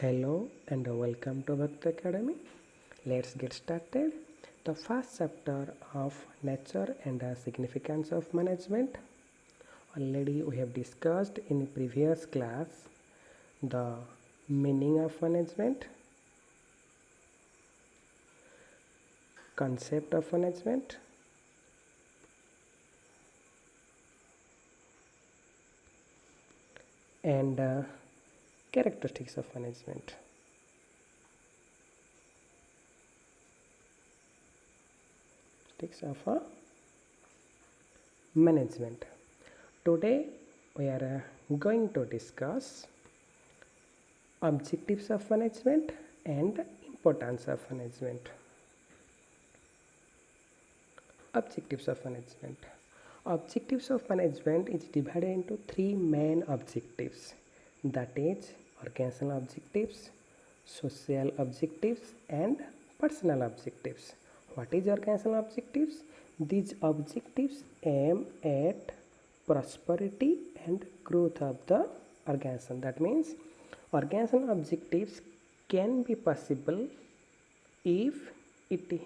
Hello and welcome to Bhakti Academy. Let's get started. The first chapter of nature and the significance of management. Already we have discussed in previous class the meaning of management, concept of management, and characteristics of management. Of management. Today we are going to discuss objectives of management and importance of management. Objectives of management. Objectives of management is divided into three main objectives, that is organizational objectives, social objectives and personal objectives. What is organizational objectives? These objectives aim at prosperity and growth of the organization. That means organizational objectives can be possible if it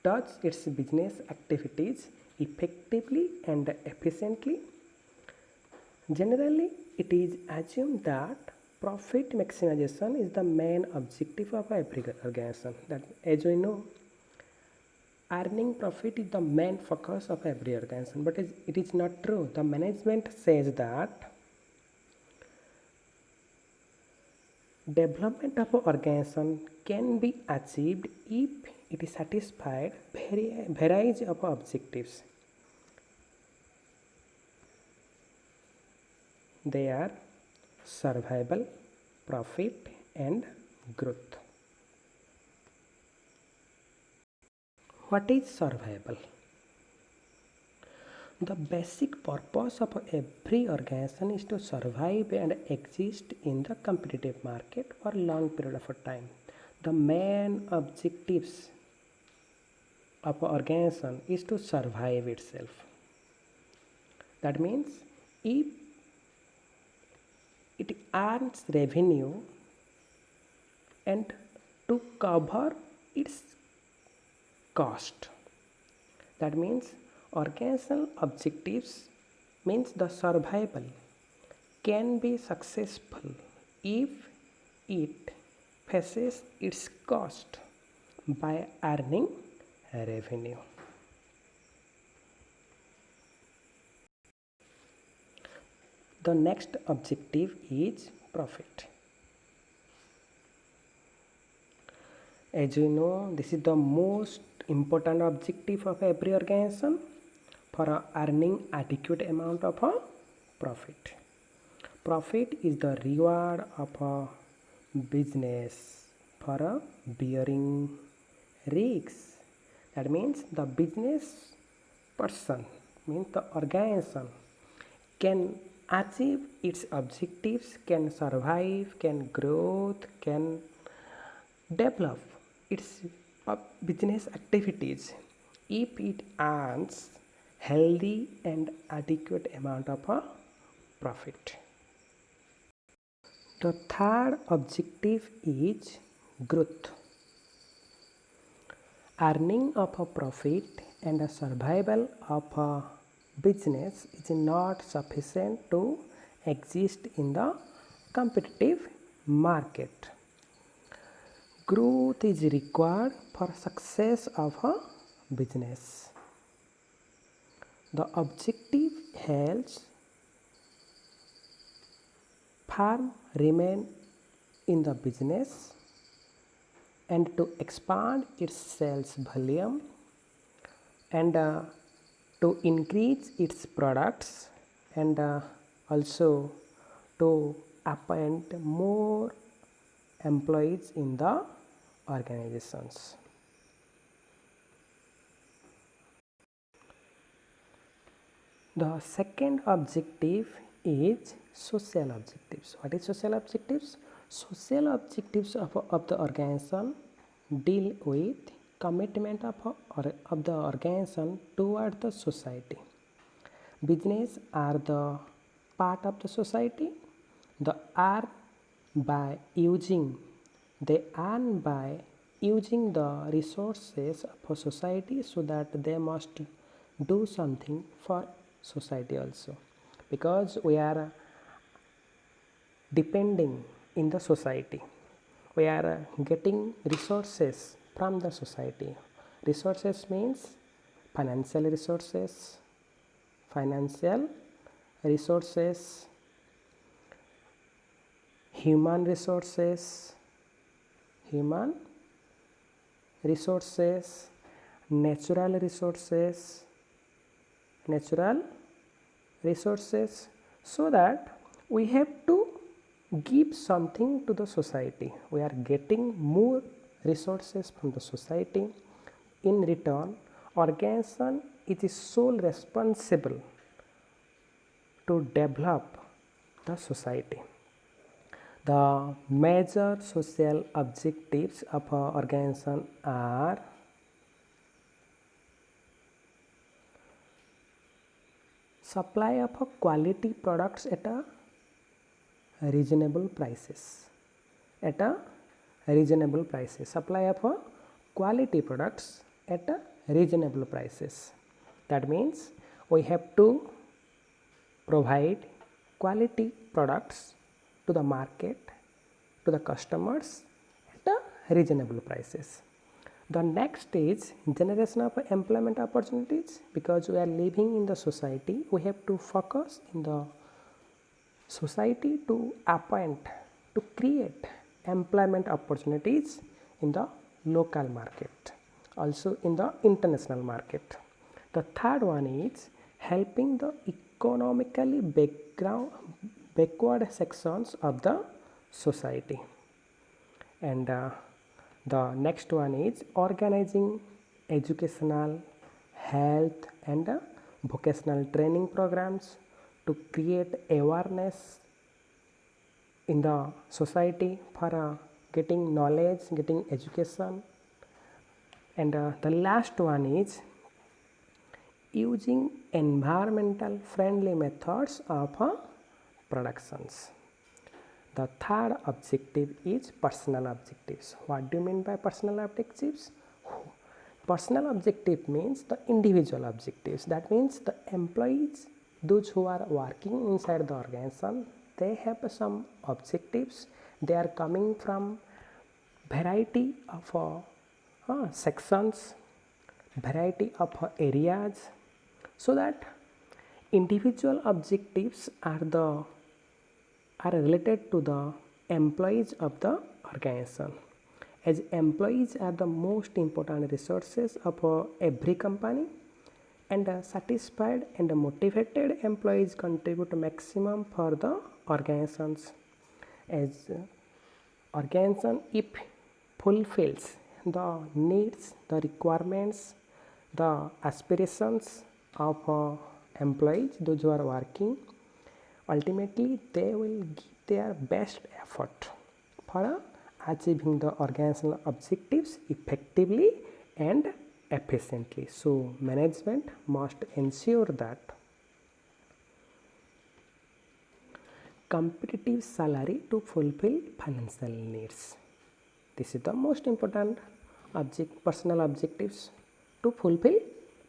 does its business activities effectively and efficiently. Generally, it is assumed that profit maximization is the main objective of every organization. That, as we know, earning profit is the main focus of every organization, but it is not true. The management says that development of an organization can be achieved if it is satisfied variety of objectives. They are survival, profit and growth. What is survival? The basic purpose of every organization is to survive and exist in the competitive market for a long period of time. The main objectives of an organization is to survive itself. That means if it earns revenue and to cover its cost. That means organizational objectives means the survival can be successful if it faces its cost by earning revenue. The next objective is profit. As you know, this is the most important objective of every organization for earning adequate amount of profit. Profit is the reward of a business for bearing risks. That means the business person, means the organization, can achieve its objectives, can survive, can grow, can develop its business activities if it earns healthy and adequate amount of profit. The third objective is growth. Earning of a profit and a survival of a business is not sufficient to exist in the competitive market. Growth is required for success of a business. The objective helps firm remain in the business and to expand its sales volume and to increase its products and also to appoint more employees in the organizations. The second objective is social objectives. What is social objectives? Social objectives of the organization deal with commitment of the organization toward the society. Business are the part of the society. The by using, they earn by using the resources for society, so that they must do something for society also, because we are depending in the society. We are getting resources from the society. Resources means financial resources, financial resources, human resources, human resources, natural resources, natural resources, so that we have to give something to the society. We are getting more resources from the society. In return, organization is sole responsible to develop the society. The major social objectives of an organization are supply of quality products at a reasonable prices. At a reasonable prices. Supply of quality products at a reasonable prices. That means we have to provide quality products to the market, to the customers at a reasonable prices. The next is generation of employment opportunities. Because we are living in the society, we have to focus in the society to appoint, to create employment opportunities in the local market, also in the international market. The third one is helping the economically backward sections of the society. And the next one is organizing educational, health and vocational training programs to create awareness in the society for getting knowledge, getting education. And the last one is using environmental friendly methods of productions. The third objective is personal objectives. What do you mean by personal objectives? Personal objective means the individual objectives. That means the employees, those who are working inside the organization, they have some objectives. They are coming from variety of sections, variety of areas, so that individual objectives are related to the employees of the organization. As employees are the most important resources of every company, and satisfied and motivated employees contribute maximum for the organizations. As organization, if fulfills the needs, the requirements, the aspirations of employees, those who are working, ultimately they will give their best effort for achieving the organizational objectives effectively and efficiently. So management must ensure that competitive salary to fulfill financial needs. This is the most important personal objectives to fulfill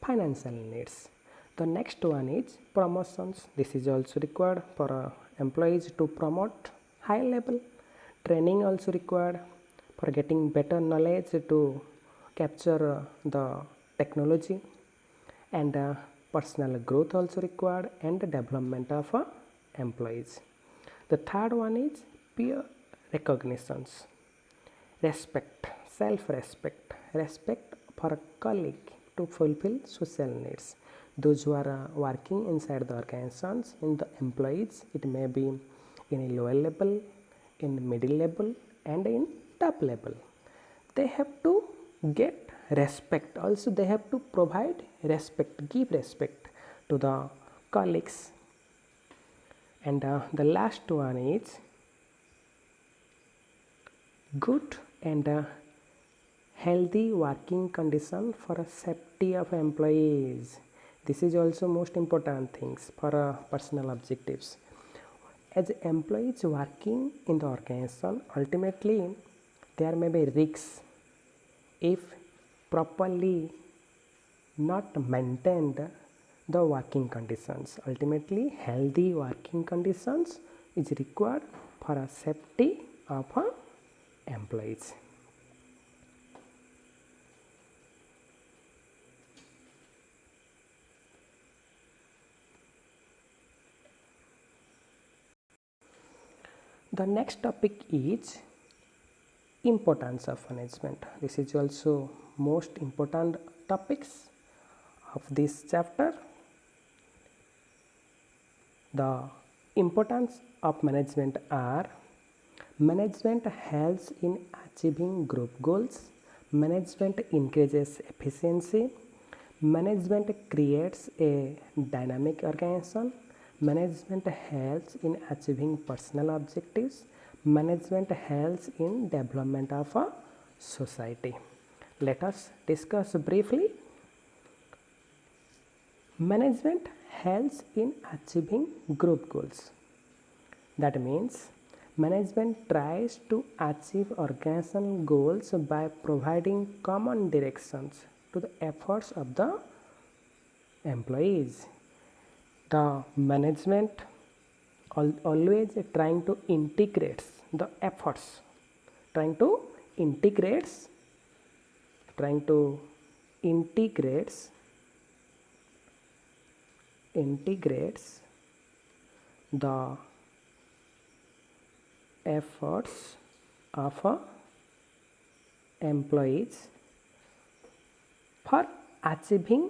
financial needs. The next one is promotions. This is also required for employees to promote high level. Training also required for getting better knowledge to capture the technology, and personal growth also required, and the development of employees. The third one is peer recognitions. Respect, self-respect, respect for a colleague to fulfill social needs. Those who are working inside the organizations, in the employees, it may be in a lower level, in middle level and in top level. They have to get respect. Also they have to provide respect, give respect to the colleagues. And the last one is good and healthy working condition for a safety of employees. This is also most important things for personal objectives. as employees working in the organization, ultimately there may be risks if properly not maintained the working conditions. Ultimately, healthy working conditions is required for a safety of employees. The next topic is importance of management. This is also most important topics of this chapter. The importance of management are: management helps in achieving group goals, management increases efficiency, management creates a dynamic organization, management helps in achieving personal objectives, management helps in development of a society. Let us discuss briefly. Management helps in achieving group goals. That means management tries to achieve organizational goals by providing common directions to the efforts of the employees. The management always trying to integrate the efforts, trying to integrates the efforts of employees for achieving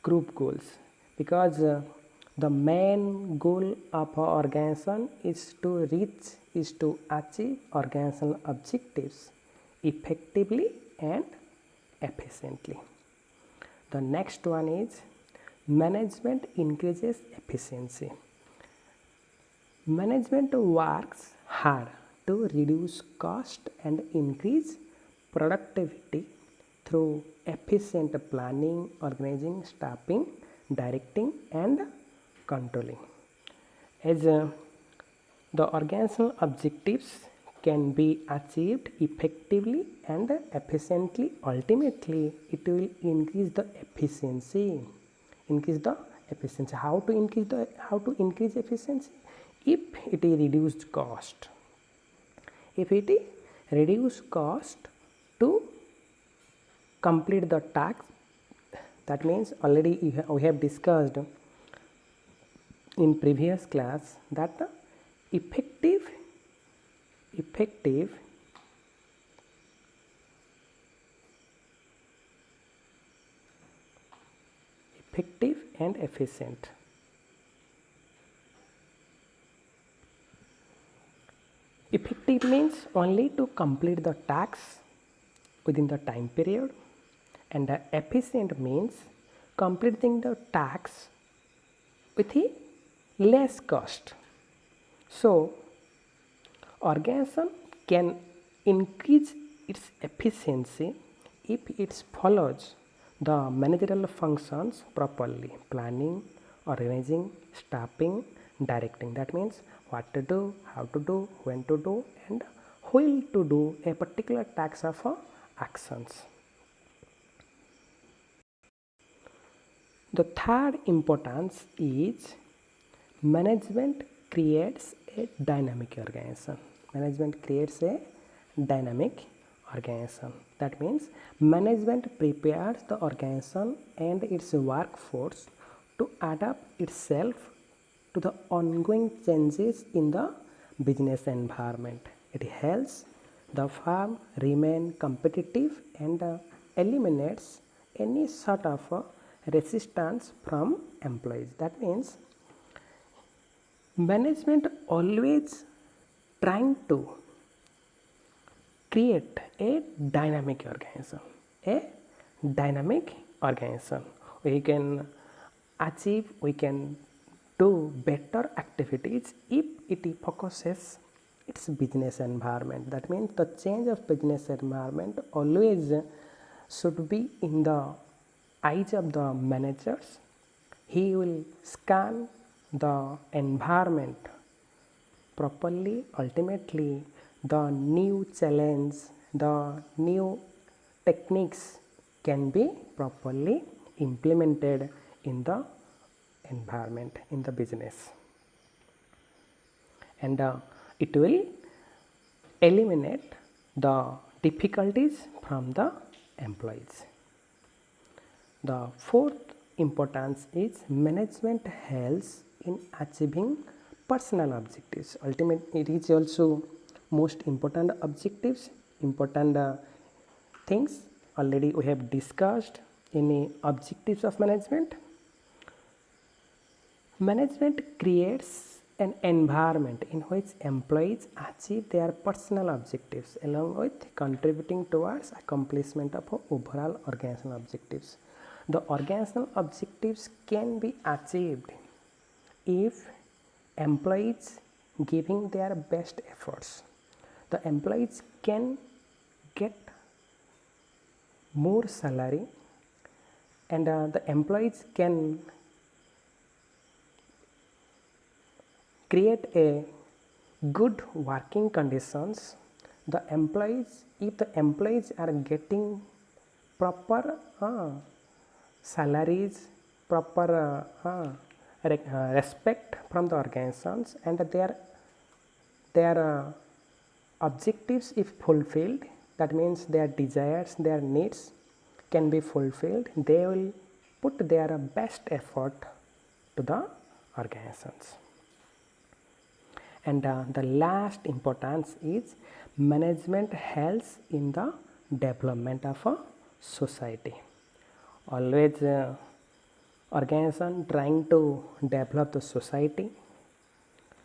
group goals, because the main goal of an organization is to achieve organizational objectives effectively and efficiently. The next one is management increases efficiency. Management works hard to reduce cost and increase productivity through efficient planning, organizing, staffing, directing and controlling. As the organizational objectives can be achieved effectively and efficiently, ultimately it will increase the efficiency. How to increase efficiency? If it is reduced cost. If it is reduced cost to complete the task, that means already we have discussed in previous class that the effective and efficient. Effective means only to complete the tasks within the time period, and the efficient means completing the tasks with a less cost. So, organization can increase its efficiency if it follows the managerial functions properly: planning, organizing, staffing, directing. That means what to do, how to do, when to do and who to do a particular task of actions. The third importance is management creates a dynamic organization. Management creates a dynamic organization. That means management prepares the organization and its workforce to adapt itself to the ongoing changes in the business environment. It helps the firm remain competitive and eliminates any sort of resistance from employees. That means management always trying to create a dynamic organization. We can achieve, we can do better activities if it focuses its business environment. That means the change of business environment always should be in the eyes of the managers. He will scan the environment properly, ultimately the new challenge, the new techniques can be properly implemented in the environment, in the business, and it will eliminate the difficulties from the employees. The fourth importance is management helps in achieving personal objectives. Ultimately, it is also most important objectives, important things already we have discussed in the objectives of management. Management creates an environment in which employees achieve their personal objectives along with contributing towards accomplishment of overall organizational objectives. The organizational objectives can be achieved if employees giving their best efforts. The employees can get more salary, and the employees can create a good working conditions. The employees, if the employees are getting proper salaries, proper respect from the organizations, and their objectives if fulfilled, that means their desires, their needs can be fulfilled, they will put their best effort to the organizations. And the last importance is management helps in the development of a society. Always organization trying to develop the society,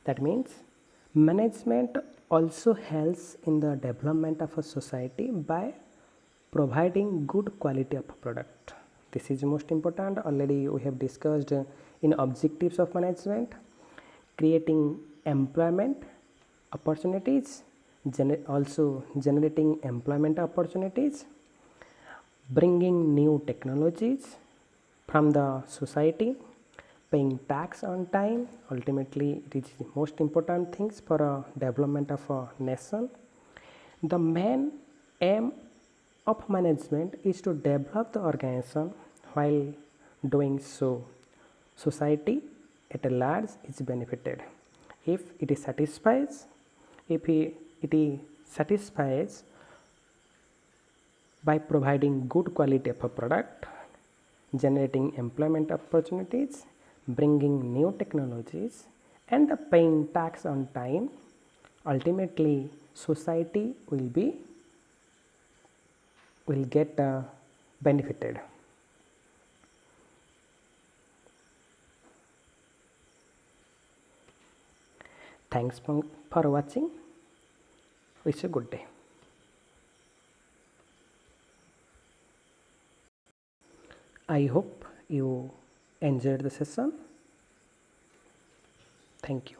that means management also helps in the development of a society by providing good quality of product. This is most important. Already we have discussed in objectives of management, creating employment opportunities, also generating employment opportunities, bringing new technologies from the society, paying tax on time. Ultimately, it is the most important things for a development of a nation. The main aim of management is to develop the organization. While doing so, society at a large is benefited. If it satisfies by providing good quality of a product, generating employment opportunities, bringing new technologies, and paying tax on time, ultimately society will get benefited. Thanks for watching. Wish you a good day. I hope you enjoyed the session. Thank you.